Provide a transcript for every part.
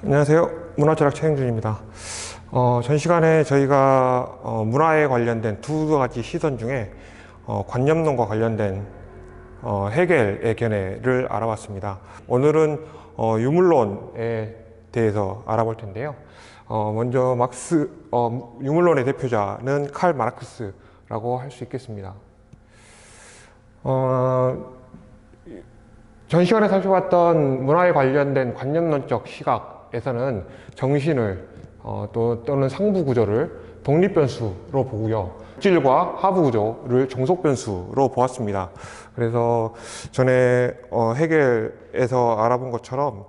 안녕하세요. 문화철학 최영준입니다. 전 시간에 저희가 문화에 관련된 두 가지 시선 중에 관념론과 관련된 헤겔의 견해를 알아봤습니다. 오늘은 유물론에 대해서 알아볼 텐데요. 먼저 유물론의 대표자는 칼 마르크스라고 할 수 있겠습니다. 전 시간에 살펴봤던 문화에 관련된 관념론적 시각에서는 정신을 또는 상부 구조를 독립변수로 보고요. 물질과 하부 구조를 종속 변수로 보았습니다. 그래서 전에 헤겔에서 알아본 것처럼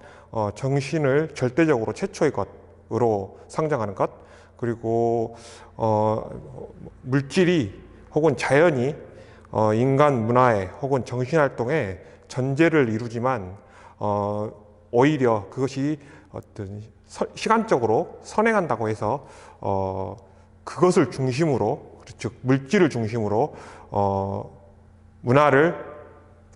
정신을 절대적으로 최초의 것으로 상정하는 것, 그리고 물질이 혹은 자연이 인간 문화에 혹은 정신활동에 전제를 이루지만 오히려 그것이 어떤 시간적으로 선행한다고 해서 그것을 중심으로, 즉 물질을 중심으로 문화를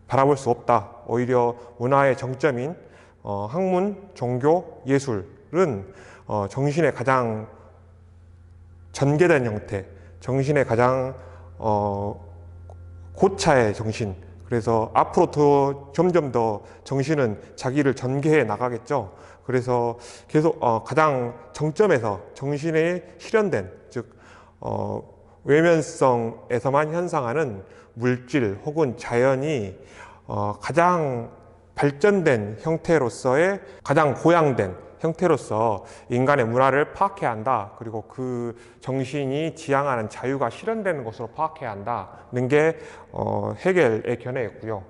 바라볼 수 없다. 오히려 문화의 정점인 학문, 종교, 예술은 정신의 가장 전개된 형태, 정신의 가장 고차의 정신, 그래서 앞으로 점점 더 정신은 자기를 전개해 나가겠죠. 그래서 계속 가장 정점에서 정신의 실현된, 즉 외면성에서만 현상하는 물질 혹은 자연이 가장 발전된 형태로서의 가장 고양된 형태로서 인간의 문화를 파악해야 한다. 그리고 그 정신이 지향하는 자유가 실현되는 것으로 파악해야 한다는 게 헤겔의 견해였고요.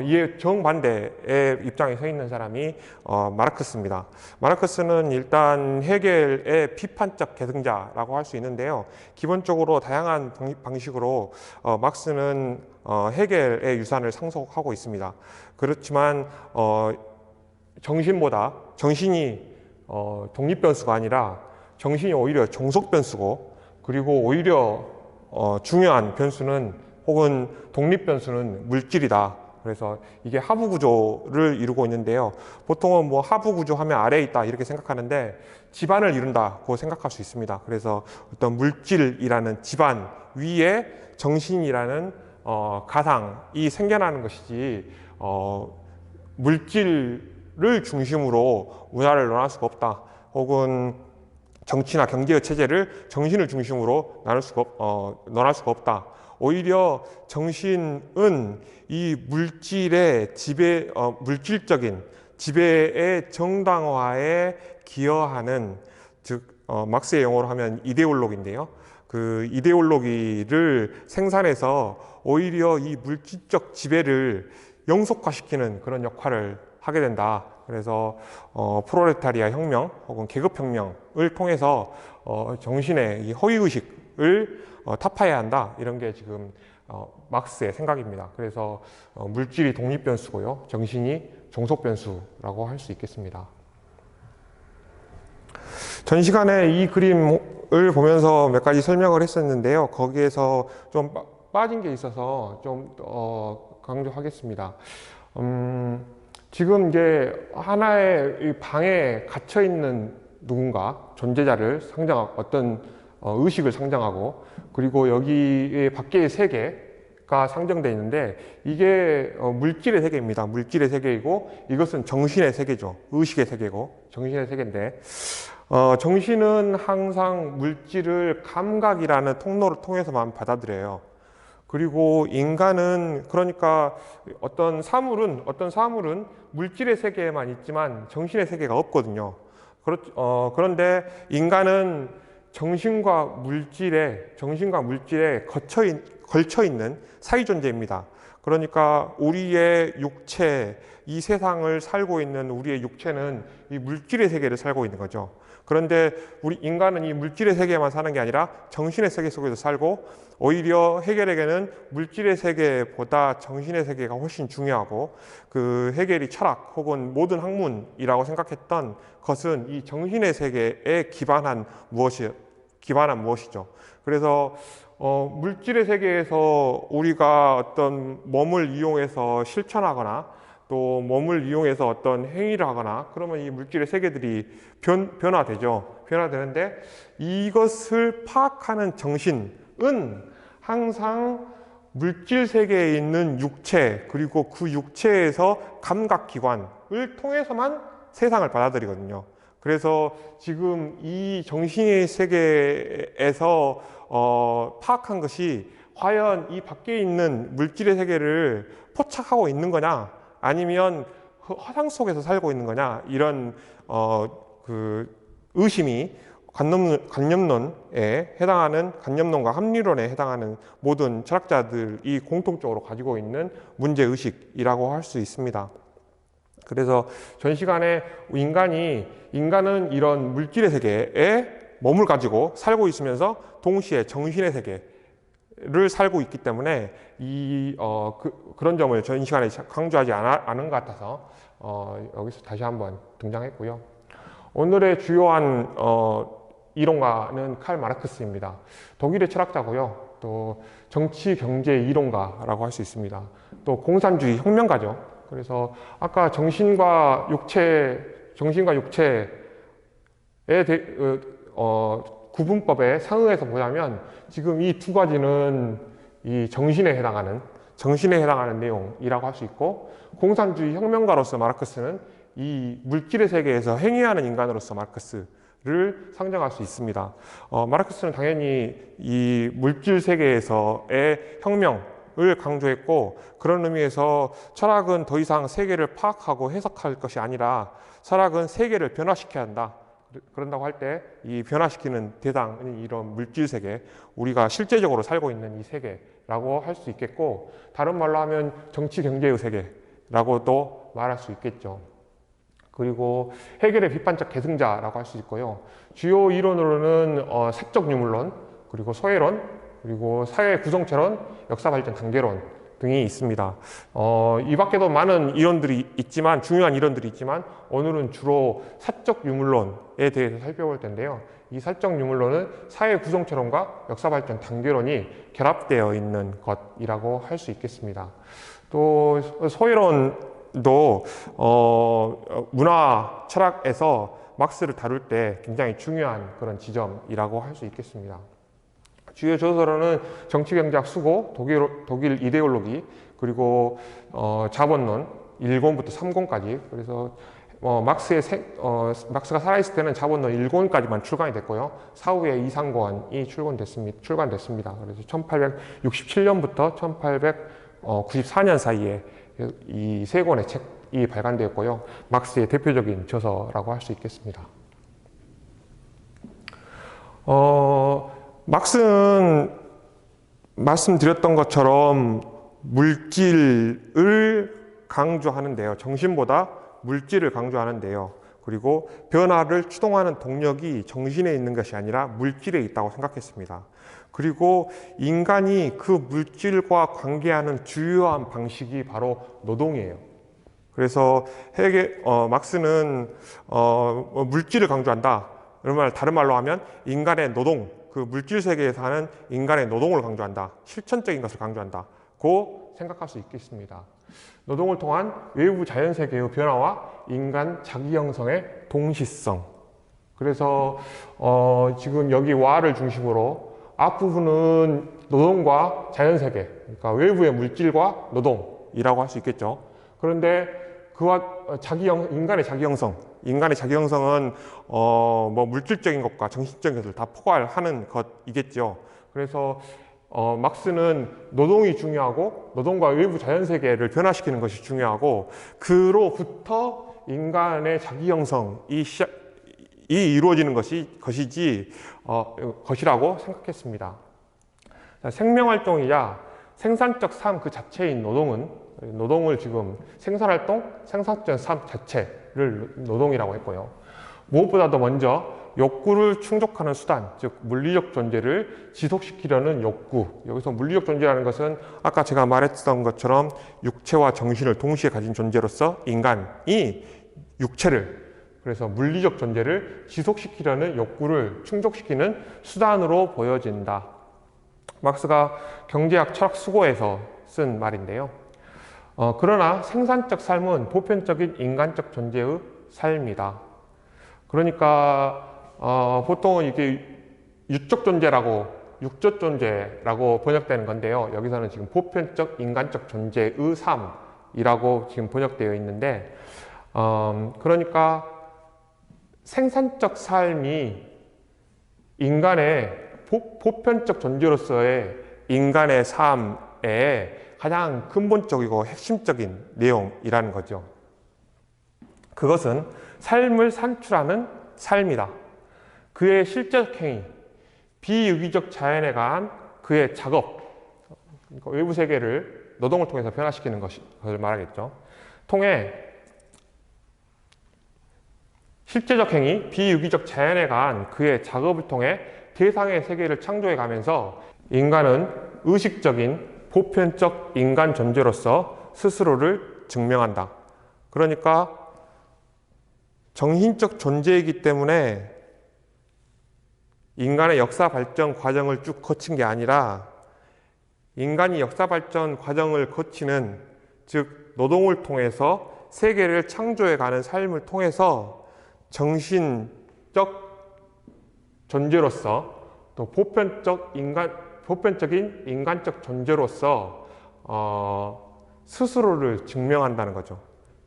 이에 정반대의 입장에 서 있는 사람이 마르크스입니다. 마르크스는 일단 헤겔의 비판적 계승자라고 할 수 있는데요. 기본적으로 다양한 방식으로 막스는 헤겔의 유산을 상속하고 있습니다. 그렇지만 정신이 독립변수가 아니라 정신이 오히려 종속변수고, 그리고 오히려 중요한 변수는 혹은 독립변수는 물질이다. 그래서 이게 하부구조를 이루고 있는데요. 보통은 뭐 하부구조 하면 아래에 있다 이렇게 생각하는데 지반을 이룬다고 생각할 수 있습니다. 그래서 어떤 물질이라는 지반 위에 정신이라는 가상이 생겨나는 것이지 물질을 중심으로 문화를 논할 수가 없다. 혹은 정치나 경제의 체제를 정신을 중심으로 논할 수가 없다. 오히려 정신은 이 물질의 물질적인 지배의 정당화에 기여하는, 즉 막스의 용어로 하면 이데올로기인데요. 그 이데올로기를 생산해서 오히려 이 물질적 지배를 영속화시키는 그런 역할을 하게 된다. 그래서 프롤레타리아 혁명 혹은 계급혁명을 통해서 정신의 이 허위의식을 타파해야 한다. 이런 게 지금 막스의 생각입니다. 그래서 물질이 독립변수고요. 정신이 종속변수라고 할 수 있겠습니다. 전 시간에 이 그림을 보면서 몇 가지 설명을 했었는데요. 거기에서 좀 빠진 게 있어서 좀 강조하겠습니다. 지금 이제 하나의 방에 갇혀 있는 누군가 존재자를 어떤 의식을 상정하고, 그리고 여기에 밖의 세계가 상정되어 있는데 이게 물질의 세계입니다. 물질의 세계이고 이것은 정신의 세계죠. 의식의 세계고 정신의 세계인데 정신은 항상 물질을 감각이라는 통로를 통해서만 받아들여요. 그리고 인간은, 그러니까 어떤 사물은 물질의 세계에만 있지만 정신의 세계가 없거든요. 그런데 인간은 정신과 물질에 걸쳐 있는 사이 존재입니다. 그러니까 우리의 육체, 이 세상을 살고 있는 우리의 육체는 이 물질의 세계를 살고 있는 거죠. 그런데 우리 인간은 이 물질의 세계에만 사는 게 아니라 정신의 세계 속에서 살고, 오히려 헤겔에게는 물질의 세계보다 정신의 세계가 훨씬 중요하고, 그 헤겔이 철학 혹은 모든 학문이라고 생각했던 것은 이 정신의 세계에 기반한 무엇이죠. 그래서 물질의 세계에서 우리가 어떤 몸을 이용해서 실천하거나 또 몸을 이용해서 어떤 행위를 하거나 그러면 이 물질의 세계들이 변화되죠. 변화되는데 이것을 파악하는 정신은 항상 물질 세계에 있는 육체 그리고 그 육체에서 감각기관을 통해서만 세상을 받아들이거든요. 그래서 지금 이 정신의 세계에서 파악한 것이 과연 이 밖에 있는 물질의 세계를 포착하고 있는 거냐 아니면 허상 속에서 살고 있는 거냐 이런 그 의심이 관념론에 해당하는 관념론과 합리론에 해당하는 모든 철학자들이 공통적으로 가지고 있는 문제의식이라고 할 수 있습니다. 그래서 전 시간에 인간은 이런 물질의 세계에 몸을 가지고 살고 있으면서 동시에 정신의 세계를 살고 있기 때문에 그런 점을 전 시간에 강조하지 않은 것 같아서 여기서 다시 한번 등장했고요. 오늘의 주요한 이론가는 칼 마르크스입니다. 독일의 철학자고요. 또 정치 경제 이론가라고 할 수 있습니다. 또 공산주의 혁명가죠. 그래서 아까 정신과 육체의 구분법의 상응해서 보자면 지금 이 두 가지는 이 정신에 해당하는 내용이라고 할 수 있고, 공산주의 혁명가로서 마르크스는 이 물질의 세계에서 행위하는 인간으로서 마르크스를 상정할 수 있습니다. 마르크스는 당연히 이 물질 세계에서의 혁명을 강조했고, 그런 의미에서 철학은 더 이상 세계를 파악하고 해석할 것이 아니라 철학은 세계를 변화시켜야 한다. 그런다고 할 때 이 변화시키는 대상은 이런 물질 세계, 우리가 실제적으로 살고 있는 이 세계라고 할 수 있겠고, 다른 말로 하면 정치 경제의 세계라고도 말할 수 있겠죠. 그리고 해겔의 비판적 계승자라고 할 수 있고요. 주요 이론으로는 사적 유물론, 그리고 소외론, 그리고 사회 구성체론, 역사 발전 단계론 등이 있습니다. 이 밖에도 많은 이론들이 있지만, 중요한 이론들이 있지만, 오늘은 주로 사적 유물론에 대해서 살펴볼 텐데요. 이 사적 유물론은 사회 구성체론과 역사 발전 단계론이 결합되어 있는 것이라고 할 수 있겠습니다. 또 소외론도 문화 철학에서 막스를 다룰 때 굉장히 중요한 그런 지점이라고 할 수 있겠습니다. 주요 저서로는 정치경제학 수고, 독일 이데올로기, 그리고 자본론 1권부터 3권까지. 그래서 막스가 살아있을 때는 자본론 1권까지만 출간이 됐고요. 사후에 2, 3권이 출간됐습니다. 그래서 1867년부터 1894년 사이에 이 세 권의 책이 발간되었고요. 막스의 대표적인 저서라고 할 수 있겠습니다. 막스는 말씀드렸던 것처럼 물질을 강조하는데요. 정신보다 물질을 강조하는데요. 그리고 변화를 추동하는 동력이 정신에 있는 것이 아니라 물질에 있다고 생각했습니다. 그리고 인간이 그 물질과 관계하는 주요한 방식이 바로 노동이에요. 그래서 막스는 물질을 강조한다. 다른 말로 하면 인간의 노동, 그 물질 세계에서 하는 인간의 노동을 강조한다. 실천적인 것을 강조한다고 생각할 수 있겠습니다. 노동을 통한 외부 자연세계의 변화와 인간 자기 형성의 동시성. 그래서 지금 여기 와를 중심으로 앞부분은 노동과 자연세계, 그러니까 외부의 물질과 노동이라고 할 수 있겠죠. 그런데 그와 인간의 자기 형성은 뭐 물질적인 것과 정신적인 것을 다 포괄하는 것이겠죠. 그래서 막스는 노동이 중요하고, 노동과 외부 자연세계를 변화시키는 것이 중요하고, 그로부터 인간의 자기 형성이 이루어지는 것이라고 생각했습니다. 생명활동이자 생산적 삶 그 자체인 노동을 지금 생산적 삶 자체를 노동이라고 했고요. 무엇보다도 먼저 욕구를 충족하는 수단, 즉 물리적 존재를 지속시키려는 욕구. 여기서 물리적 존재라는 것은 아까 제가 말했던 것처럼 육체와 정신을 동시에 가진 존재로서 인간이 그래서 물리적 존재를 지속시키려는 욕구를 충족시키는 수단으로 보여진다. 막스가 경제학 철학 수고에서 쓴 말인데요. 그러나 생산적 삶은 보편적인 인간적 존재의 삶이다. 그러니까 보통은 이게 유적 존재라고, 육적 존재라고 번역되는 건데요. 여기서는 지금 보편적 인간적 존재의 삶이라고 지금 번역되어 있는데, 그러니까 생산적 삶이 인간의 보편적 존재로서의 인간의 삶의 가장 근본적이고 핵심적인 내용이라는 거죠. 그것은 삶을 산출하는 삶이다. 그의 실제적 행위, 비유기적 자연에 관한 그의 작업, 그러니까 외부 세계를 노동을 통해서 변화시키는 것을 말하겠죠. 통해 실제적 행위, 비유기적 자연에 관한 그의 작업을 통해 대상의 세계를 창조해 가면서 인간은 의식적인 보편적 인간 존재로서 스스로를 증명한다. 그러니까 정신적 존재이기 때문에 인간의 역사 발전 과정을 쭉 거친 게 아니라 인간이 역사 발전 과정을 거치는, 즉 노동을 통해서 세계를 창조해가는 삶을 통해서 정신적 존재로서 또 보편적인 인간적 존재로서 스스로를 증명한다는 거죠.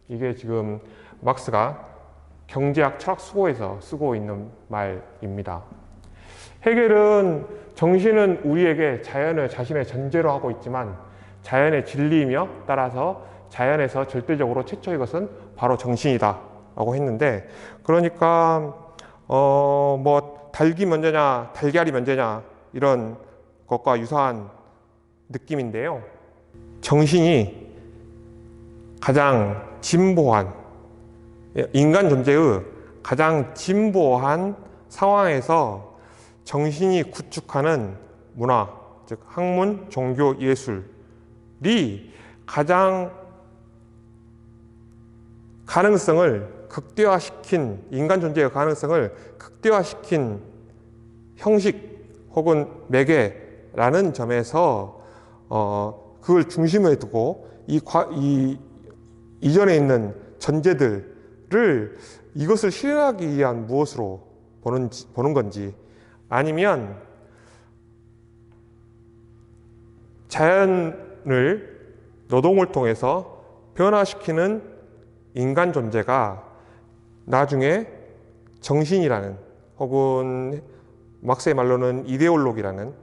이게 지금 막스가 경제학 철학 수고에서 쓰고 있는 말입니다. 헤겔은 정신은 우리에게 자연을 자신의 전제로 하고 있지만 자연의 진리이며 따라서 자연에서 절대적으로 최초의 것은 바로 정신이다 라고 했는데, 그러니까 뭐 닭이 먼저냐 달걀이 먼저냐 이런 것과 유사한 느낌인데요. 정신이 가장 진보한, 인간 존재의 가장 진보한 상황에서 정신이 구축하는 문화, 즉 학문, 종교, 예술이 가장 가능성을 극대화시킨, 인간 존재의 가능성을 극대화시킨 형식 혹은 매개라는 점에서 그걸 중심에 두고 이전에 있는 전제들을 이것을 실현하기 위한 무엇으로 보는 건지, 아니면 자연을 노동을 통해서 변화시키는 인간 존재가 나중에 정신이라는, 혹은 막스의 말로는 이데올로기라는,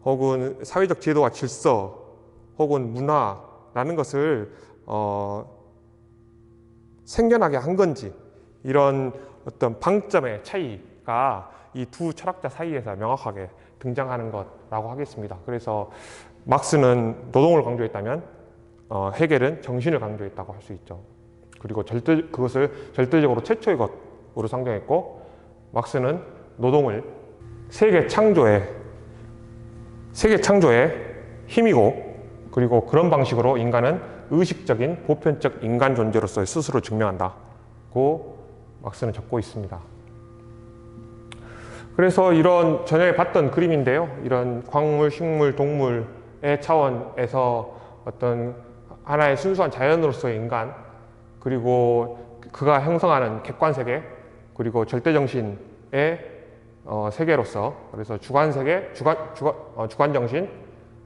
혹은 사회적 제도와 질서 혹은 문화라는 것을 생겨나게 한 건지, 이런 어떤 방점의 차이가 이 두 철학자 사이에서 명확하게 등장하는 것라고 하겠습니다. 그래서 막스는 노동을 강조했다면 헤겔은 정신을 강조했다고 할 수 있죠. 그리고 그것을 절대적으로 최초의 것으로 상정했고, 막스는 노동을 세계 창조의 힘이고, 그리고 그런 방식으로 인간은 의식적인 보편적 인간 존재로서의 스스로 증명한다고 막스는 적고 있습니다. 그래서 이런 전에 봤던 그림인데요. 이런 광물, 식물, 동물의 차원에서 어떤 하나의 순수한 자연으로서의 인간, 그리고 그가 형성하는 객관세계, 그리고 절대정신의 세계로서, 그래서 주관세계, 주관정신,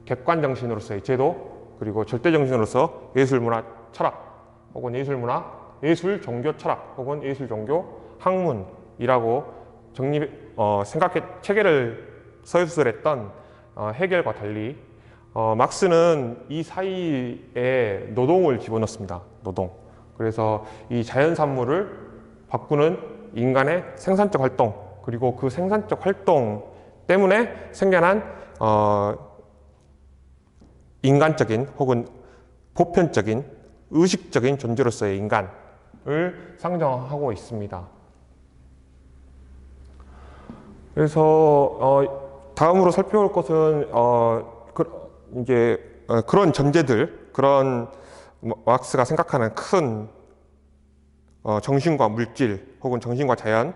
객관정신으로서의 제도, 그리고 절대정신으로서 예술, 문화, 철학, 혹은 예술, 문화, 예술, 종교, 철학, 혹은 예술, 종교, 학문이라고 체계를 서술했던 헤겔과 달리 막스는 이 사이에 노동을 집어넣습니다. 노동. 그래서 이 자연산물을 바꾸는 인간의 생산적 활동, 그리고 그 생산적 활동 때문에 생겨난 인간적인 혹은 보편적인 의식적인 존재로서의 인간을 상정하고 있습니다. 그래서 다음으로 살펴볼 것은 그런 전제들, 그런 막스가 생각하는 큰 정신과 물질, 혹은 정신과 자연,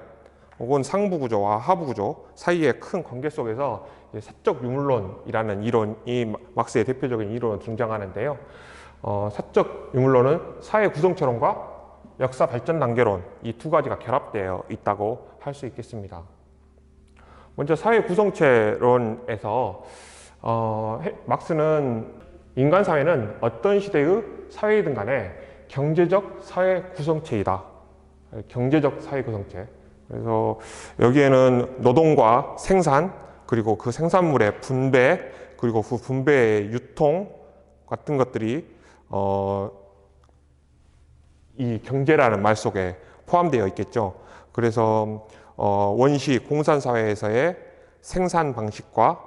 혹은 상부 구조와 하부 구조 사이의 큰 관계 속에서 사적 유물론이라는 이론이 막스의 대표적인 이론으로 등장하는데요. 사적 유물론은 사회 구성체론과 역사 발전 단계론, 이 두 가지가 결합되어 있다고 할 수 있겠습니다. 먼저 사회 구성체론에서 막스는 인간 사회는 어떤 시대의 사회이든 간에 경제적 사회 구성체이다. 경제적 사회 구성체. 그래서 여기에는 노동과 생산, 그리고 그 생산물의 분배, 그리고 그 분배의 유통 같은 것들이 이 경제라는 말 속에 포함되어 있겠죠. 그래서 원시 공산사회에서의 생산 방식과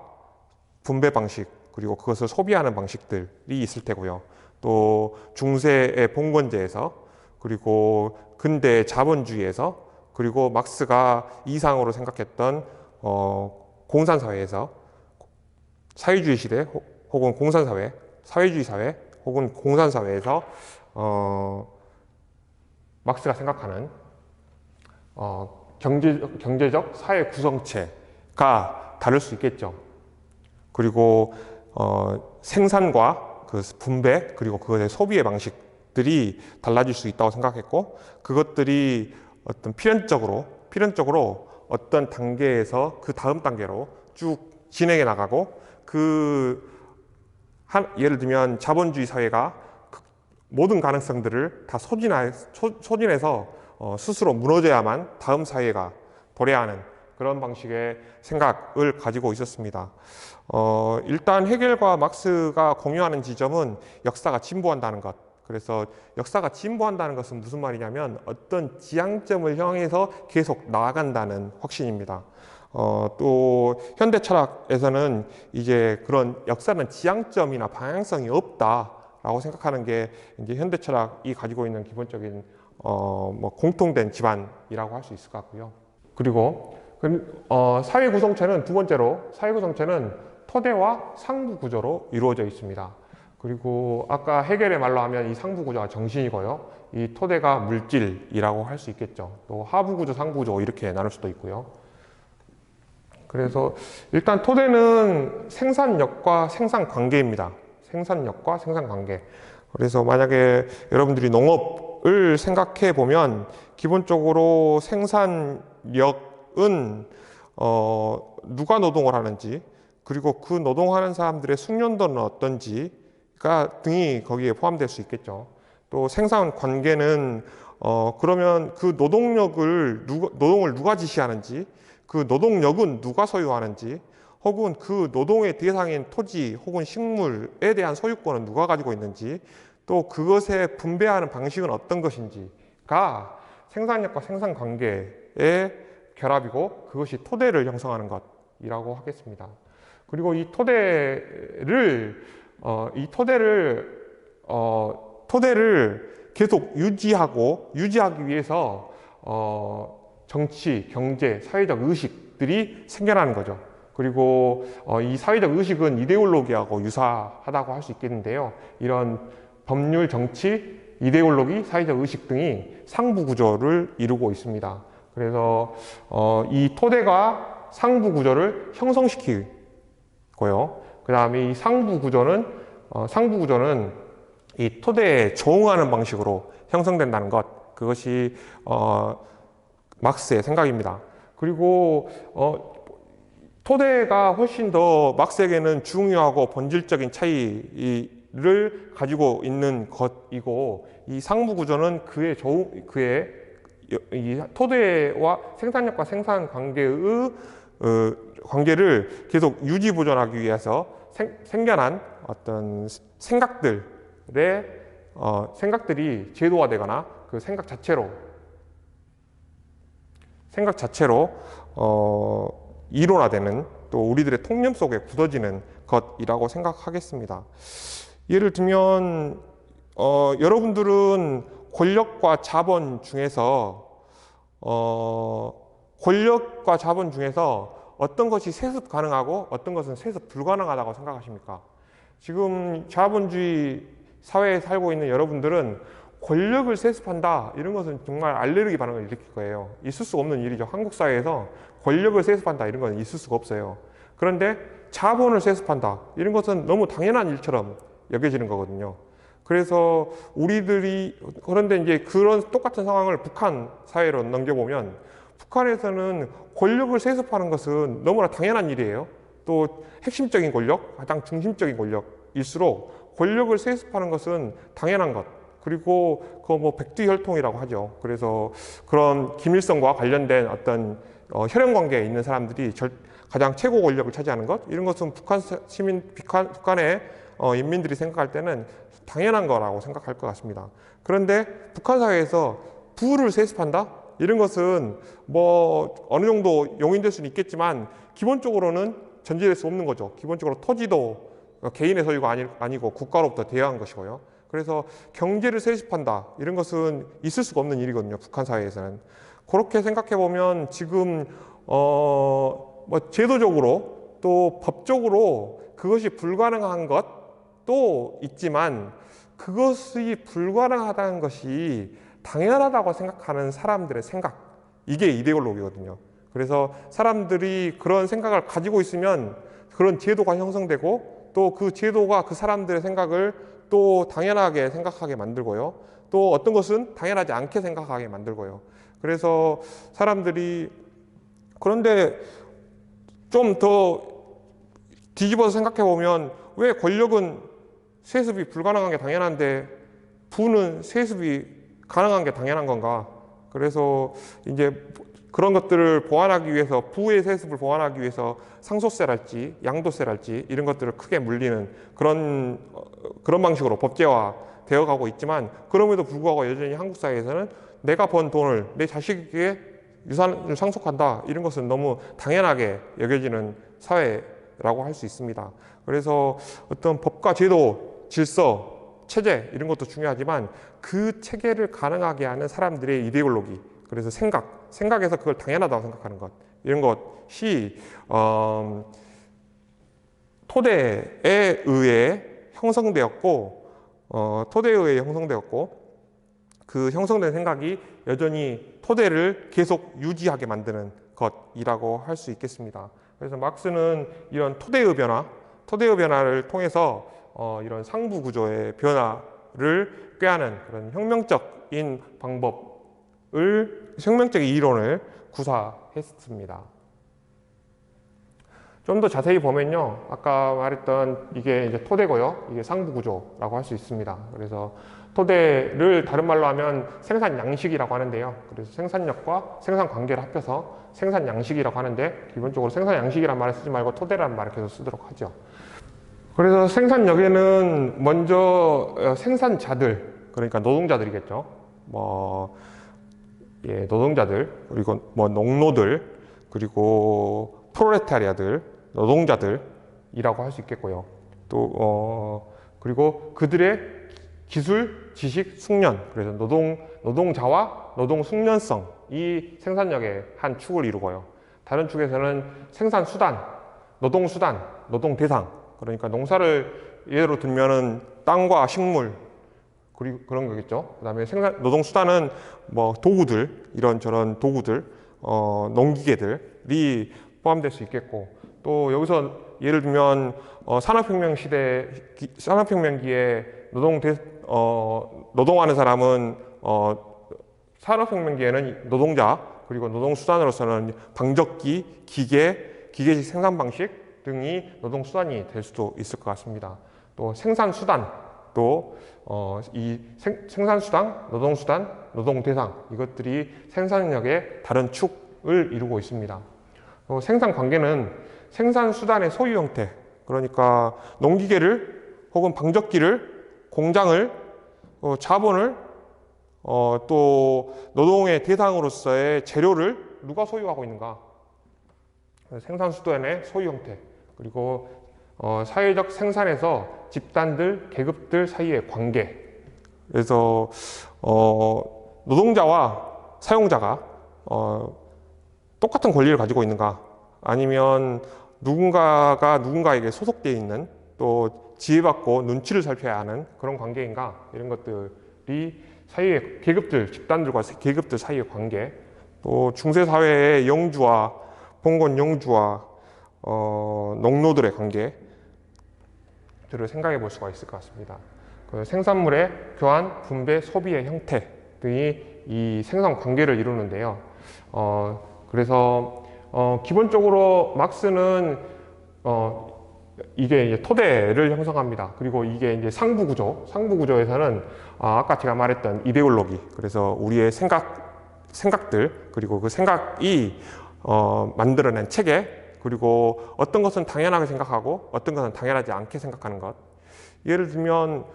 분배 방식, 그리고 그것을 소비하는 방식들이 있을 테고요. 또 중세의 봉건제에서, 그리고 근대 자본주의에서, 그리고 막스가 이상으로 생각했던 공산사회에서, 사회주의 시대 혹은 공산사회, 사회주의 사회 혹은 공산사회에서 막스가 생각하는 경제적 사회 구성체가 다를 수 있겠죠. 그리고 생산과 그 분배, 그리고 그것의 소비의 방식들이 달라질 수 있다고 생각했고, 그것들이 어떤 필연적으로 어떤 단계에서 그 다음 단계로 쭉 진행해 나가고, 예를 들면 자본주의 사회가 모든 가능성들을 다 소진해서 스스로 무너져야만 다음 사회가 도래하는 그런 방식의 생각을 가지고 있었습니다. 일단 헤겔과 막스가 공유하는 지점은 역사가 진보한다는 것. 그래서 역사가 진보한다는 것은 무슨 말이냐면 어떤 지향점을 향해서 계속 나아간다는 확신입니다. 또 현대 철학에서는 이제 그런 역사는 지향점이나 방향성이 없다라고 생각하는 게 이제 현대 철학이 가지고 있는 기본적인 공통된 기반이라고 할 수 있을 것 같고요. 그리고 사회 구성체는 두 번째로 사회 구성체는 토대와 상부 구조로 이루어져 있습니다. 그리고 아까 헤겔의 말로 하면 이 상부 구조가 정신이고요. 이 토대가 물질이라고 할 수 있겠죠. 또 하부 구조, 상부 구조 이렇게 나눌 수도 있고요. 그래서 일단 토대는 생산력과 생산 관계입니다. 생산력과 생산 관계. 그래서 만약에 여러분들이 농업을 생각해 보면 기본적으로 생산력은 누가 노동을 하는지, 그리고 그 노동하는 사람들의 숙련도는 어떤지가 등이 거기에 포함될 수 있겠죠. 또 생산 관계는 그러면 그 노동을 누가 지시하는지, 그 노동력은 누가 소유하는지, 혹은 그 노동의 대상인 토지 혹은 식물에 대한 소유권은 누가 가지고 있는지, 또 그것에 분배하는 방식은 어떤 것인지가 생산력과 생산 관계의 결합이고, 그것이 토대를 형성하는 것이라고 하겠습니다. 그리고 이 토대를 계속 유지하기 위해서 정치, 경제, 사회적 의식들이 생겨나는 거죠. 그리고 이 사회적 의식은 이데올로기하고 유사하다고 할 수 있겠는데요. 이런 법률, 정치, 이데올로기, 사회적 의식 등이 상부 구조를 이루고 있습니다. 그래서 이 토대가 상부 구조를 형성시키고요. 그 다음에 이 상부 구조는 이 토대에 조응하는 방식으로 형성된다는 것, 그것이 막스의 생각입니다. 그리고 토대가 훨씬 더 막스에게는 중요하고 본질적인 차이를 가지고 있는 것이고, 이 상부 구조는 이 토대와 생산력과 생산 관계를 계속 유지 보존하기 위해서 생겨난 어떤 생각들이 제도화되거나 그 생각 자체로 이론화되는, 또 우리들의 통념 속에 굳어지는 것이라고 생각하겠습니다. 예를 들면 여러분들은 권력과 자본 중에서 어떤 것이 세습 가능하고 어떤 것은 세습 불가능하다고 생각하십니까? 지금 자본주의 사회에 살고 있는 여러분들은 권력을 세습한다, 이런 것은 정말 알레르기 반응을 일으킬 거예요. 있을 수 없는 일이죠. 한국 사회에서 권력을 세습한다, 이런 건 있을 수가 없어요. 그런데 자본을 세습한다, 이런 것은 너무 당연한 일처럼 여겨지는 거거든요. 그래서 그런데 이제 그런 똑같은 상황을 북한 사회로 넘겨보면, 북한에서는 권력을 세습하는 것은 너무나 당연한 일이에요. 또 핵심적인 권력, 가장 중심적인 권력일수록 권력을 세습하는 것은 당연한 것. 그리고 그 뭐 백두혈통이라고 하죠. 그래서 그런 김일성과 관련된 어떤 혈연 관계에 있는 사람들이 가장 최고 권력을 차지하는 것, 이런 것은 북한의 인민들이 생각할 때는 당연한 거라고 생각할 것 같습니다. 그런데 북한 사회에서 부를 세습한다? 이런 것은 뭐 어느 정도 용인될 수는 있겠지만 기본적으로는 전제될 수 없는 거죠. 기본적으로 토지도 개인의 소유가 아니고 국가로부터 대여한 것이고요. 그래서 경제를 세습한다, 이런 것은 있을 수가 없는 일이거든요. 북한 사회에서는. 그렇게 생각해 보면 지금 뭐 제도적으로 또 법적으로 그것이 불가능한 것도 있지만, 그것이 불가능하다는 것이 당연하다고 생각하는 사람들의 생각, 이게 이데올로기거든요. 그래서 사람들이 그런 생각을 가지고 있으면 그런 제도가 형성되고, 또 그 제도가 그 사람들의 생각을 또 당연하게 생각하게 만들고요. 또 어떤 것은 당연하지 않게 생각하게 만들고요. 그래서 사람들이, 그런데 좀 더 뒤집어서 생각해 보면, 왜 권력은 세습이 불가능한 게 당연한데 부는 세습이 가능한 게 당연한 건가? 그래서 이제 그런 것들을 보완하기 위해서, 부의 세습을 보완하기 위해서 상속세랄지 양도세랄지 이런 것들을 크게 물리는 그런 방식으로 법제화 되어 가고 있지만, 그럼에도 불구하고 여전히 한국 사회에서는 내가 번 돈을 내 자식에게 유산을 상속한다, 이런 것은 너무 당연하게 여겨지는 사회라고 할 수 있습니다. 그래서 어떤 법과 제도, 질서, 체제, 이런 것도 중요하지만 그 체계를 가능하게 하는 사람들의 이데올로기, 그래서 생각에서 그걸 당연하다고 생각하는 것, 이런 것이 토대에 의해 형성되었고, 그 형성된 생각이 여전히 토대를 계속 유지하게 만드는 것이라고 할 수 있겠습니다. 그래서 막스는 이런 토대의 변화를 통해서 이런 상부 구조의 변화를 꾀하는 그런 혁명적인 이론을 구사했습니다. 좀 더 자세히 보면요, 아까 말했던 이게 이제 토대고요, 이게 상부 구조라고 할 수 있습니다. 그래서 토대를 다른 말로 하면 생산 양식이라고 하는데요. 그래서 생산력과 생산 관계를 합해서 생산 양식이라고 하는데, 기본적으로 생산 양식이란 말을 쓰지 말고 토대라는 말을 계속 쓰도록 하죠. 그래서 생산력에는 먼저 생산자들, 그러니까 노동자들이겠죠. 노동자들, 그리고 농노들, 그리고 프롤레타리아들, 노동자들이라고 할 수 있겠고요. 또 그리고 그들의 기술, 지식, 숙련, 그래서 노동자와 노동 숙련성, 이 생산력의 한 축을 이루고요. 다른 축에서는 생산수단, 노동수단, 노동대상, 그러니까 농사를 예로 들면은 땅과 식물, 그리고 그런 거겠죠. 그 다음에 노동수단은 뭐 도구들, 이런저런 도구들, 농기계들이 포함될 수 있겠고, 또 여기서 예를 들면 산업혁명기에 노동하는 사람은 산업혁명기에는 노동자, 그리고 노동수단으로서는 방적기, 기계식 생산 방식 등이 노동수단이 될 수도 있을 것 같습니다. 또 생산수단도 이 생산수단, 노동수단, 노동대상, 이것들이 생산력의 다른 축을 이루고 있습니다. 생산관계는 생산수단의 소유 형태, 그러니까 농기계를 혹은 방적기를, 공장을, 자본을, 또 노동의 대상으로서의 재료를 누가 소유하고 있는가, 생산수단의 소유 형태, 그리고 사회적 생산에서 집단들, 계급들 사이의 관계. 그래서 노동자와 사용자가 똑같은 권리를 가지고 있는가, 아니면 누군가가 누군가에게 소속되어 있는, 또 지혜받고 눈치를 살펴야 하는 그런 관계인가, 이런 것들이 사이의 계급들, 집단들과 계급들 사이의 관계, 또 중세사회의 영주와 봉건 영주와 농노들의 관계들을 생각해 볼 수가 있을 것 같습니다. 그 생산물의 교환, 분배, 소비의 형태 등이 이 생산 관계를 이루는데요. 그래서 기본적으로 막스는 이게 이제 토대를 형성합니다. 그리고 이게 이제 상부 구조에서는 아까 제가 말했던 이데올로기, 그래서 우리의 생각들, 그리고 그 생각이 만들어낸 체계, 그리고 어떤 것은 당연하게 생각하고 어떤 것은 당연하지 않게 생각하는 것. 예를 들면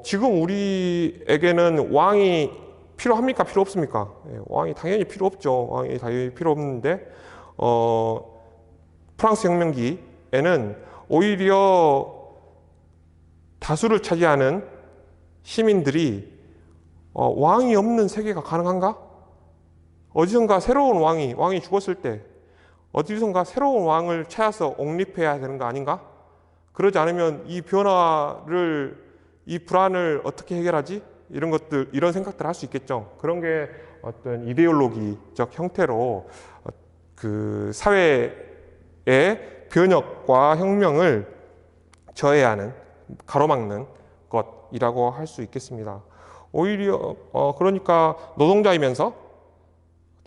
지금 우리에게는 왕이 필요합니까? 필요 없습니까? 왕이 당연히 필요 없죠. 왕이 당연히 필요 없는데 프랑스 혁명기에는 오히려 다수를 차지하는 시민들이 왕이 없는 세계가 가능한가? 어디선가 새로운 왕이 죽었을 때 어디선가 새로운 왕을 찾아서 옹립해야 되는 거 아닌가? 그러지 않으면 이 변화를, 이 불안을 어떻게 해결하지? 이런 생각들을 할 수 있겠죠. 그런 게 어떤 이데올로기적 형태로 그 사회의 변혁과 혁명을 저해하는, 가로막는 것이라고 할 수 있겠습니다. 오히려 그러니까 노동자이면서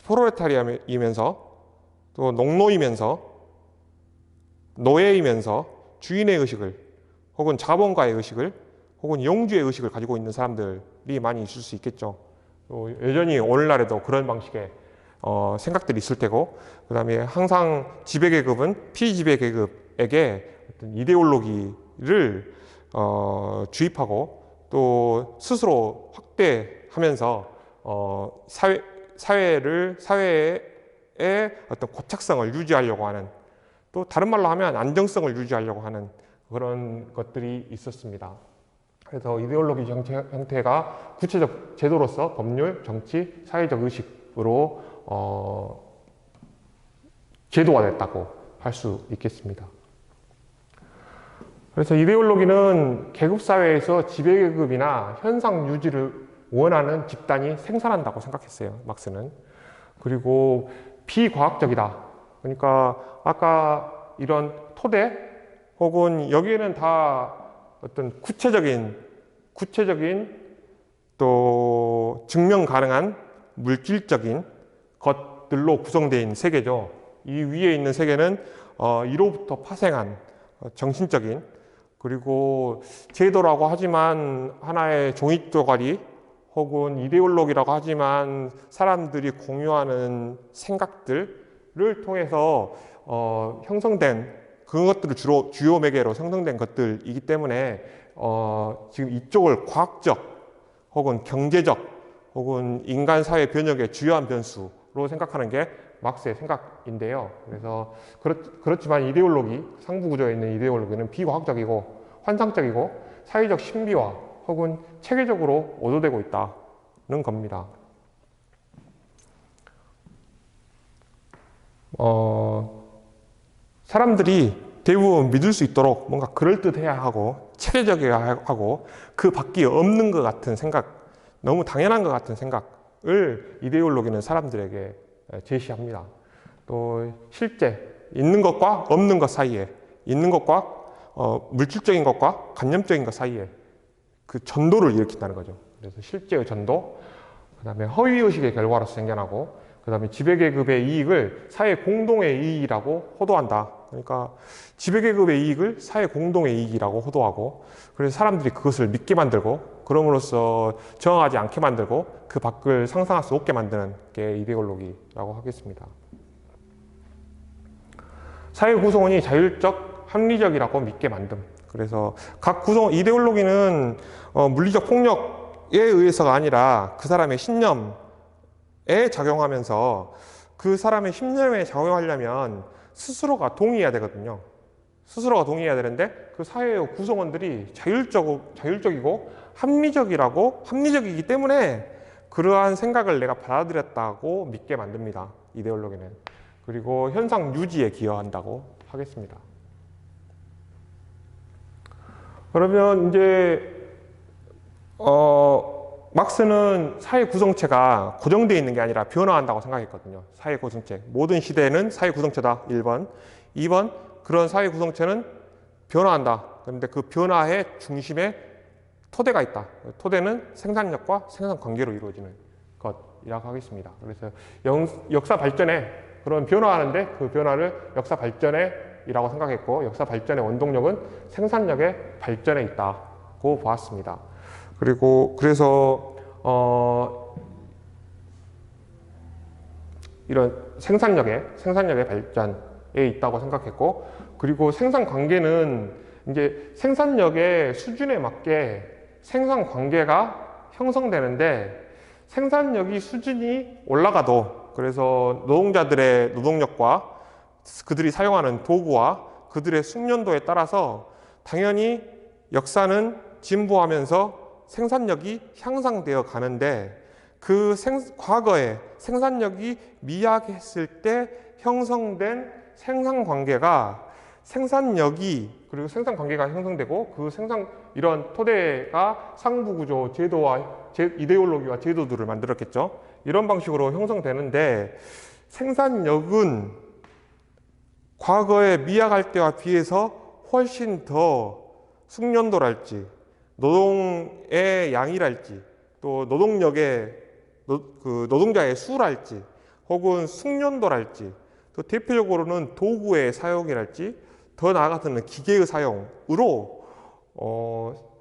프롤레타리아이면서 또 농노이면서 노예이면서 주인의 의식을, 혹은 자본가의 의식을, 혹은 영주의 의식을 가지고 있는 사람들이 많이 있을 수 있겠죠. 여전히 오늘날에도 그런 방식의 생각들이 있을 테고, 그 다음에 항상 지배계급은 피지배계급에게 어떤 이데올로기를 주입하고 또 스스로 확대하면서 사회의 어떤 고착성을 유지하려고 하는, 또 다른 말로 하면 안정성을 유지하려고 하는 그런 것들이 있었습니다. 그래서 이데올로기 형태가 구체적 제도로서 법률, 정치, 사회적 의식으로 제도화됐다고 할 수 있겠습니다. 그래서 이데올로기는 계급사회에서 지배계급이나 현상 유지를 원하는 집단이 생산한다고 생각했어요, 막스는. 그리고 비과학적이다. 그러니까 아까 이런 토대 혹은 여기에는 다 어떤 구체적인 또 증명 가능한 물질적인 것들로 구성되어 있는 세계죠. 이 위에 있는 세계는 이로부터 파생한 정신적인, 그리고 제도라고 하지만 하나의 종이 쪼가리, 혹은 이데올로기라고 하지만 사람들이 공유하는 생각들을 통해서 형성된, 그것들을 주요 매개로 형성된 것들이기 때문에 지금 이쪽을 과학적 혹은 경제적 혹은 인간 사회 변혁의 주요한 변수로 생각하는 게 막스의 생각인데요. 그래서 그렇지만 이데올로기, 상부 구조에 있는 이데올로기는 비과학적이고 환상적이고 사회적 신비화 혹은 체계적으로 오도되고 있다는 겁니다. 사람들이 대부분 믿을 수 있도록 뭔가 그럴듯해야 하고 체계적이어야 하고 그 밖에 없는 것 같은 생각, 너무 당연한 것 같은 생각을 이데올로기는 사람들에게 제시합니다. 또 실제 있는 것과 없는 것 사이에, 있는 것과 물질적인 것과 관념적인 것 사이에 그 전도를 일으킨다는 거죠. 그래서 실제의 전도, 그 다음에 허위의식의 결과로서 생겨나고, 그 다음에 지배계급의 이익을 사회 공동의 이익이라고 호도한다. 그러니까 지배계급의 이익을 사회 공동의 이익이라고 호도하고, 그래서 사람들이 그것을 믿게 만들고, 그럼으로써 정하지 않게 만들고 그 밖을 상상할 수 없게 만드는 게 이데올로기라고 하겠습니다. 사회 구성원이 자율적, 합리적이라고 믿게 만듦. 그래서 각 이데올로기는 물리적 폭력에 의해서가 아니라 그 사람의 신념에 작용하면서, 그 사람의 신념에 작용하려면 스스로가 동의해야 되거든요. 스스로가 동의해야 되는데 그 사회의 구성원들이 자율적이고 합리적이기 때문에 그러한 생각을 내가 받아들였다고 믿게 만듭니다, 이데올로기는. 그리고 현상 유지에 기여한다고 하겠습니다. 그러면 이제 막스는 사회 구성체가 고정되어 있는 게 아니라 변화한다고 생각했거든요. 사회 구성체, 모든 시대는 사회 구성체다, 1번. 2번, 그런 사회 구성체는 변화한다. 그런데 그 변화의 중심에 토대가 있다. 토대는 생산력과 생산 관계로 이루어지는 것이라고 하겠습니다. 그래서 역사 발전에 그런 변화하는데 그 변화를 역사 발전에이라고 생각했고, 역사 발전의 원동력은 생산력의 발전에 있다고 보았습니다. 그래서 이런 생산력의 발전에 있다고 생각했고, 그리고 생산 관계는 이제 생산력의 수준에 맞게 생산 관계가 형성되는데, 생산력이 수준이 올라가도, 그래서 노동자들의 노동력과 그들이 사용하는 도구와 그들의 숙련도에 따라서 당연히 역사는 진보하면서 생산력이 향상되어 가는데, 과거에 생산력이 미약했을 때 형성된 생산관계가 그리고 생산관계가 형성되고, 이런 토대가 상부구조, 제도와 이데올로기와 제도들을 만들었겠죠. 이런 방식으로 형성되는데, 생산력은 과거에 미약할 때와 비해서 훨씬 더 숙련도랄지, 노동의 양이랄지, 또 노동자의 수랄지, 혹은 숙련도랄지, 또 대표적으로는 도구의 사용이랄지, 더 나아가서는 기계의 사용으로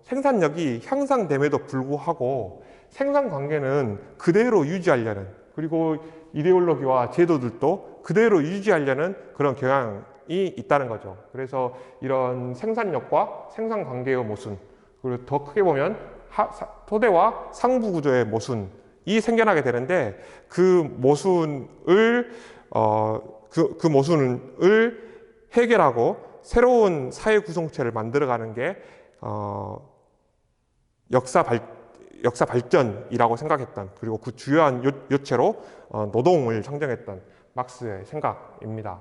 생산력이 향상됨에도 불구하고 생산 관계는 그대로 유지하려는, 그리고 이데올로기와 제도들도 그대로 유지하려는 그런 경향이 있다는 거죠. 그래서 이런 생산력과 생산 관계의 모순, 그리고 더 크게 보면 토대와 상부 구조의 모순이 생겨나게 되는데, 그 모순을 해결하고 새로운 사회 구성체를 만들어가는 게 역사 발전이라고 생각했던, 그리고 그 주요한 요체로 노동을 상정했던 막스의 생각입니다.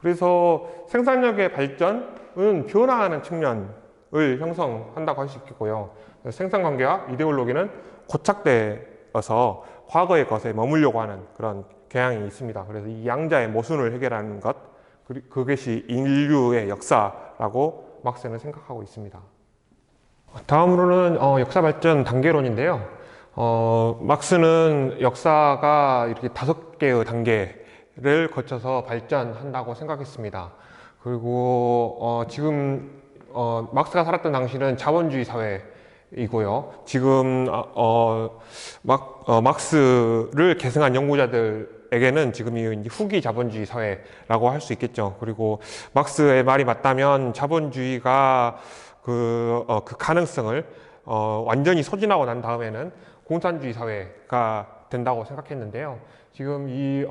그래서 생산력의 발전은 변화하는 측면을 형성한다고 할 수 있겠고요. 생산관계와 이데올로기는 고착되어서 과거의 것에 머물려고 하는 그런 경향이 있습니다. 그래서 이 양자의 모순을 해결하는 것, 그것이 인류의 역사라고 막스는 생각하고 있습니다. 다음으로는 역사 발전 단계론인데요. 막스는 역사가 이렇게 5개의 단계를 거쳐서 발전한다고 생각했습니다. 그리고 지금 막스가 살았던 당시는 자본주의 사회이고요. 지금 막스를 계승한 연구자들에게는 지금이 후기 자본주의 사회라고 할 수 있겠죠. 그리고 막스의 말이 맞다면 자본주의가 그 가능성을 완전히 소진하고 난 다음에는 공산주의 사회가 된다고 생각했는데요. 지금 이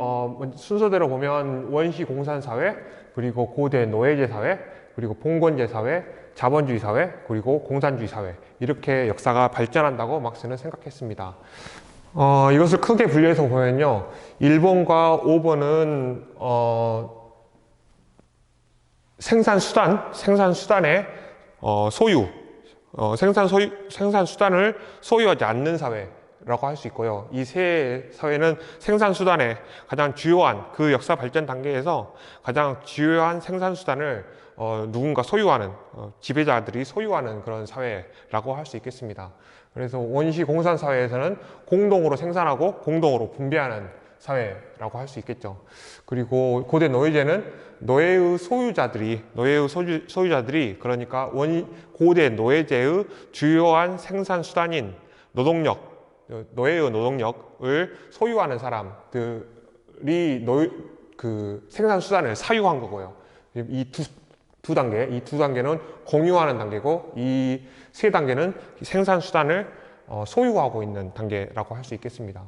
순서대로 보면 원시 공산 사회, 그리고 고대 노예제 사회, 그리고 봉건제 사회, 자본주의 사회, 그리고 공산주의 사회, 이렇게 역사가 발전한다고 막스는 생각했습니다. 이것을 크게 분류해서 보면요, 1번과 5번은 생산수단의 소유, 생산수단을 소유하지 않는 사회라고 할 수 있고요. 이 세 사회는 생산수단의 가장 주요한, 그 역사 발전 단계에서 가장 주요한 생산수단을 누군가 소유하는, 지배자들이 소유하는 그런 사회라고 할 수 있겠습니다. 그래서 원시 공산 사회에서는 공동으로 생산하고 공동으로 분배하는 사회라고 할 수 있겠죠. 그리고 고대 노예제는 노예의 소유자들이, 그러니까 고대 노예제의 주요한 생산 수단인 노예의 노동력을 소유하는 사람들이 생산 수단을 사유한 거고요. 이 두 단계는 공유하는 단계고, 이 세 단계는 생산 수단을 소유하고 있는 단계라고 할 수 있겠습니다.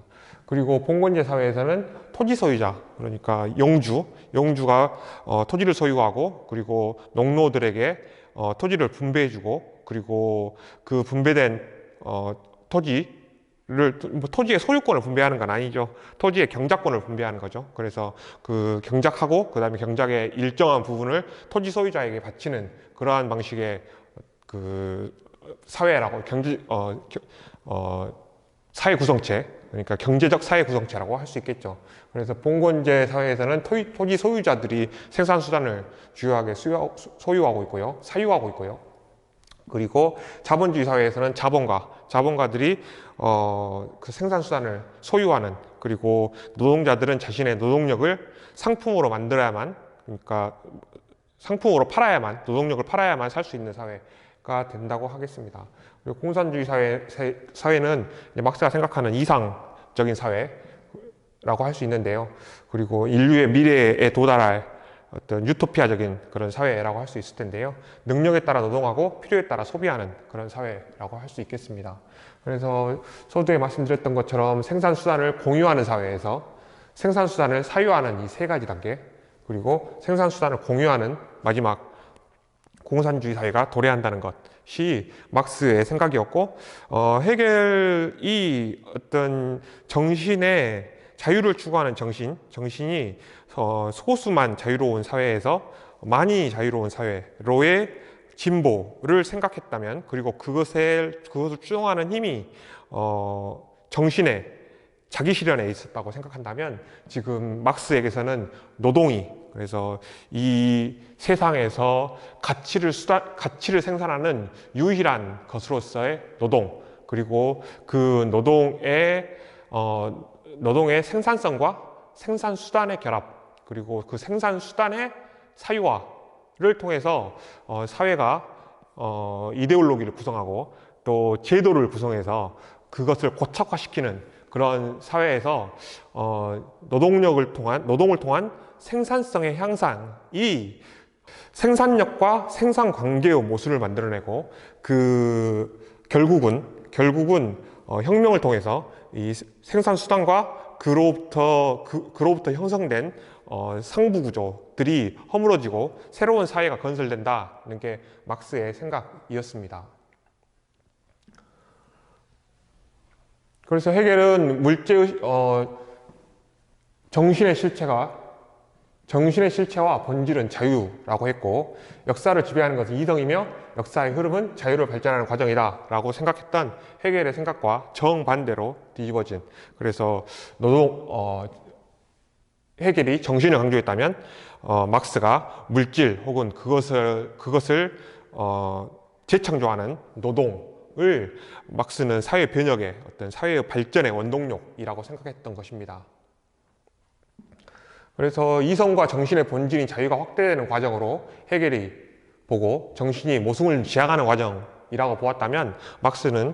그리고 봉건제 사회에서는 토지 소유자, 그러니까 영주가 토지를 소유하고, 그리고 농노들에게 토지를 분배해주고, 그리고 그 분배된 토지의 소유권을 분배하는 건 아니죠. 토지의 경작권을 분배하는 거죠. 그래서 그 경작하고, 그 다음에 경작의 일정한 부분을 토지 소유자에게 바치는 그러한 방식의 사회라고, 사회 구성체, 그러니까 경제적 사회 구성체라고 할 수 있겠죠. 그래서 봉건제 사회에서는 토지 소유자들이 생산수단을 주요하게 소유하고 있고요, 사유하고 있고요. 그리고 자본주의 사회에서는 자본가들이 그 생산수단을 소유하는, 그리고 노동자들은 자신의 노동력을 상품으로 만들어야만, 그러니까 상품으로 팔아야만, 노동력을 팔아야만 살 수 있는 사회가 된다고 하겠습니다. 그리고 공산주의 사회는 막스가 생각하는 이상적인 사회라고 할 수 있는데요. 그리고 인류의 미래에 도달할 어떤 유토피아적인 그런 사회라고 할 수 있을 텐데요. 능력에 따라 노동하고 필요에 따라 소비하는 그런 사회라고 할 수 있겠습니다. 그래서 서두에 말씀드렸던 것처럼 생산수단을 공유하는 사회에서 생산수단을 사유하는 이 세 가지 단계, 그리고 생산수단을 공유하는 마지막 공산주의 사회가 도래한다는 것이 막스의 생각이었고, 헤겔이 어떤 정신의 자유를 추구하는 정신이 소수만 자유로운 사회에서 많이 자유로운 사회로의 진보를 생각했다면, 그리고 그것을 추종하는 힘이 정신의 자기 실현에 있었다고 생각한다면, 지금 막스에게서는 노동이, 그래서 이 세상에서 가치를 생산하는 유일한 것으로서의 노동, 그리고 그 노동의 생산성과 생산수단의 결합, 그리고 그 생산수단의 사유화를 통해서 사회가 이데올로기를 구성하고 또 제도를 구성해서 그것을 고착화시키는 그런 사회에서 노동을 통한 생산성의 향상이 생산력과 생산 관계의 모순을 만들어내고, 결국은 혁명을 통해서 이 생산 수단과 그로부터 형성된 상부 구조들이 허물어지고 새로운 사회가 건설된다는 게 막스의 생각이었습니다. 그래서 헤겔은 정신의 실체와 본질은 자유라고 했고, 역사를 지배하는 것은 이성이며 역사의 흐름은 자유로 발전하는 과정이다 라고 생각했던 헤겔의 생각과 정반대로 뒤집어진, 그래서 헤겔이 정신을 강조했다면 막스가 물질 혹은 그것을 재창조하는 노동을 막스는 사회 변혁의 어떤 사회의 발전의 원동력이라고 생각했던 것입니다. 그래서 이성과 정신의 본질인 자유가 확대되는 과정으로 헤겔이 보고 정신이 모순을 지향하는 과정이라고 보았다면, 막스는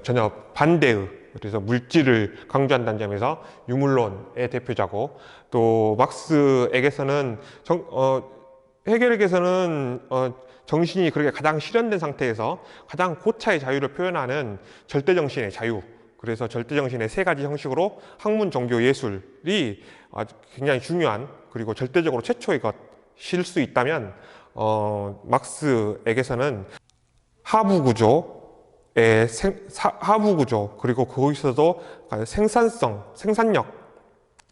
전혀 반대의, 그래서 물질을 강조한다는 점에서 유물론의 대표자고, 또 막스에게서는 헤겔에게서는 정신이 그렇게 가장 실현된 상태에서 가장 고차의 자유를 표현하는 절대정신의 자유, 그래서 절대정신의 세 가지 형식으로 학문, 종교, 예술이 굉장히 중요한, 그리고 절대적으로 최초의 것일 수 있다면, 막스에게서는 하부 구조, 그리고 거기서도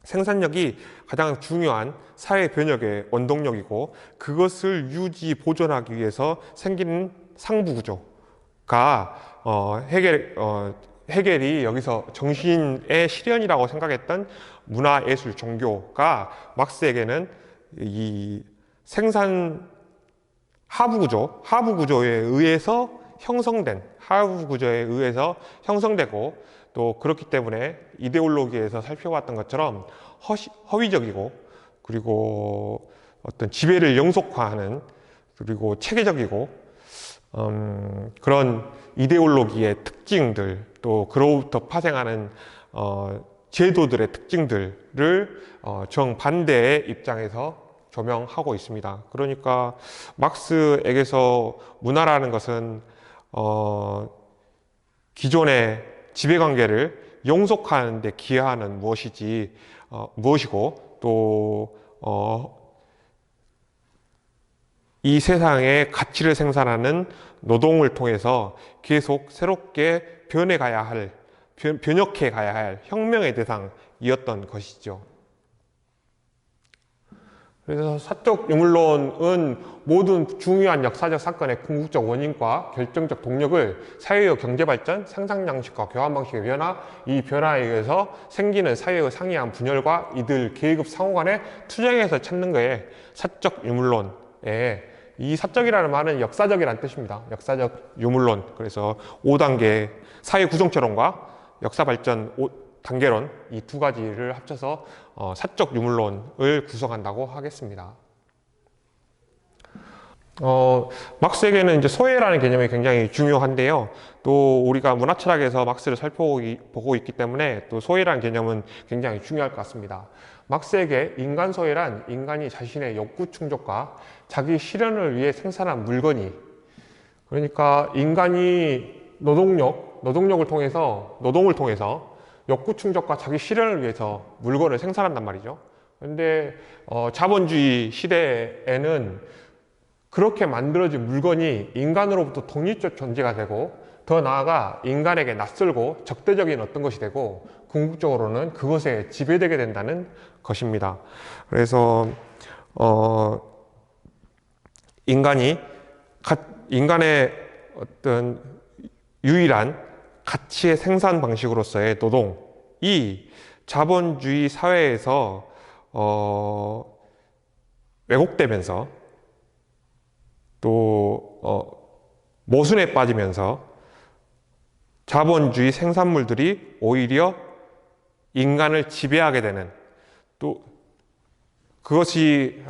생산력이 가장 중요한 사회 변혁의 원동력이고, 그것을 보존하기 위해서 생기는 상부 구조가 헤겔이 여기서 정신의 실현이라고 생각했던 문화, 예술, 종교가 막스에게는 이 하부 구조에 의해서 형성되고, 또 그렇기 때문에 이데올로기에서 살펴봤던 것처럼 허위적이고, 그리고 어떤 지배를 영속화하는, 그리고 체계적이고 그런 이데올로기의 특징들, 또 그로부터 파생하는 제도들의 특징들을 정반대의 입장에서 조명하고 있습니다. 그러니까 막스에게서 문화라는 것은 기존의 지배관계를 용속하는 데 기여하는 무엇이고, 또 이 세상의 가치를 생산하는 노동을 통해서 계속 새롭게 변혁해 가야 할 혁명의 대상이었던 것이죠. 그래서 사적 유물론은 모든 중요한 역사적 사건의 궁극적 원인과 결정적 동력을 사회의 경제발전, 생산양식과 교환방식의 변화, 이 변화에 의해서 생기는 사회의 상이한 분열과 이들 계급 상호 간의 투쟁에서 찾는 거에 사적 유물론의 이 사적이라는 말은 역사적이라는 뜻입니다. 역사적 유물론. 그래서 5단계 사회 구성체론과 역사 발전 단계론 이 두 가지를 합쳐서 사적 유물론을 구성한다고 하겠습니다. 막스에게는 이제 소외라는 개념이 굉장히 중요한데요. 또 우리가 문화 철학에서 막스를 살펴보고 있기 때문에 또 소외라는 개념은 굉장히 중요할 것 같습니다. 막스에게 인간 소외란 인간이 자신의 욕구 충족과 자기 실현을 위해 생산한 물건이, 그러니까 인간이 노동을 통해서 욕구 충족과 자기 실현을 위해서 물건을 생산한단 말이죠. 그런데 자본주의 시대에는 그렇게 만들어진 물건이 인간으로부터 독립적 존재가 되고, 더 나아가 인간에게 낯설고 적대적인 어떤 것이 되고, 궁극적으로는 그것에 지배되게 된다는 것입니다. 그래서 인간의 어떤 유일한 가치의 생산 방식으로서의 노동이 자본주의 사회에서 왜곡되면서 또 모순에 빠지면서 자본주의 생산물들이 오히려 인간을 지배하게 되는, 또 그것이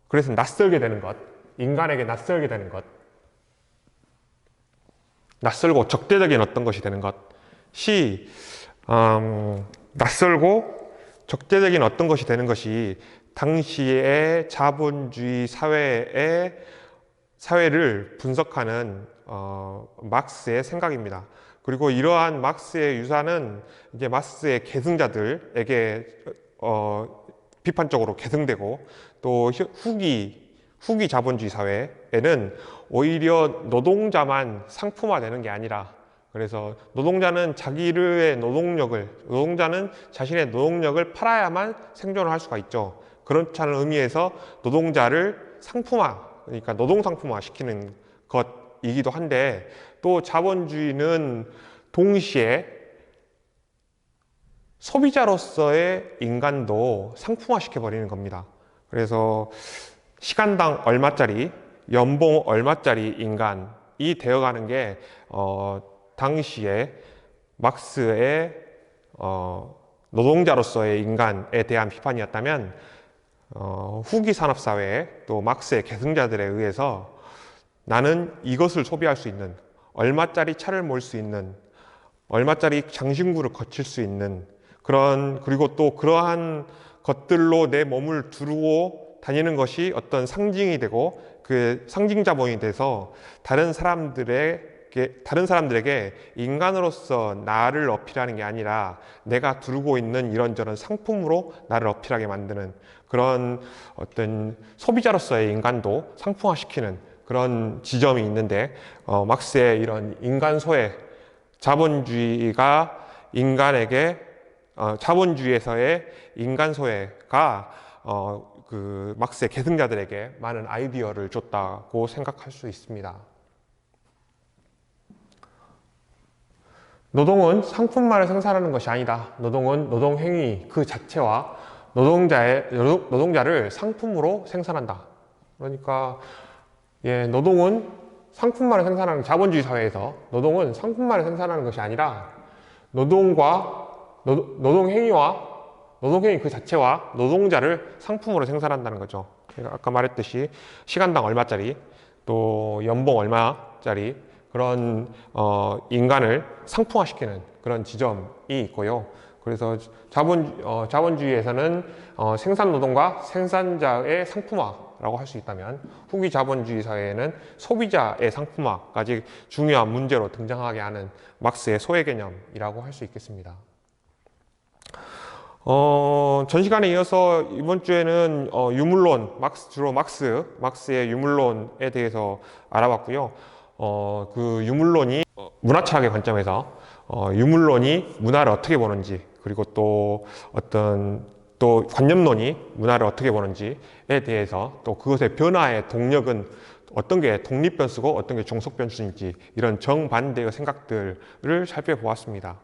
그래서 낯설게 되는 것, 인간에게 낯설게 되는 것, 낯설고 적대적인 어떤 것이 되는 것이 낯설고 적대적인 어떤 것이 되는 것이 당시의 자본주의 사회를 분석하는 막스의 생각입니다. 그리고 이러한 막스의 유산은 이제 막스의 계승자들에게 비판적으로 계승되고, 또 후기 자본주의 사회에는 오히려 노동자만 상품화되는 게 아니라, 그래서 노동자는 자신의 노동력을 팔아야만 생존을 할 수가 있죠. 그렇지 않은 의미에서 노동자를 그러니까 노동 상품화 시키는 것이기도 한데, 또 자본주의는 동시에 소비자로서의 인간도 상품화 시켜버리는 겁니다. 그래서 시간당 얼마짜리, 연봉 얼마짜리 인간이 되어가는 게 당시에 막스의 노동자로서의 인간에 대한 비판이었다면, 후기 산업사회에 또 막스의 계승자들에 의해서 나는 이것을 소비할 수 있는, 얼마짜리 차를 몰 수 있는, 얼마짜리 장신구를 거칠 수 있는 그리고 또 그러한 것들로 내 몸을 두르고 다니는 것이 어떤 상징이 되고, 그 상징 자본이 돼서 다른 사람들에게 인간으로서 나를 어필하는 게 아니라 내가 두르고 있는 이런저런 상품으로 나를 어필하게 만드는 그런 어떤 소비자로서의 인간도 상품화시키는 그런 지점이 있는데, 막스의 이런 인간 소외, 자본주의에서의 인간 소외가 그 막스의 계승자들에게 많은 아이디어를 줬다고 생각할 수 있습니다. 노동은 상품만을 생산하는 것이 아니다. 노동은 노동행위 그 자체와 노동자를 상품으로 생산한다. 그러니까 노동은 상품만을 생산하는, 자본주의 사회에서 노동은 상품만을 생산하는 것이 아니라 노동행위 그 자체와 노동자를 상품으로 생산한다는 거죠. 제가 아까 말했듯이 시간당 얼마짜리, 또 연봉 얼마짜리 그런 인간을 상품화시키는 그런 지점이 있고요. 그래서 자본주의에서는 생산노동과 생산자의 상품화라고 할 수 있다면, 후기 자본주의 사회에는 소비자의 상품화까지 중요한 문제로 등장하게 하는 막스의 소외 개념이라고 할 수 있겠습니다. 전 시간에 이어서 이번 주에는 유물론, 주로 막스의 유물론에 대해서 알아봤고요. 그 유물론이 문화철학의 관점에서 유물론이 문화를 어떻게 보는지, 그리고 또 관념론이 문화를 어떻게 보는지에 대해서, 또 그것의 변화의 동력은 어떤 게 독립 변수고 어떤 게 종속 변수인지, 이런 정반대의 생각들을 살펴보았습니다.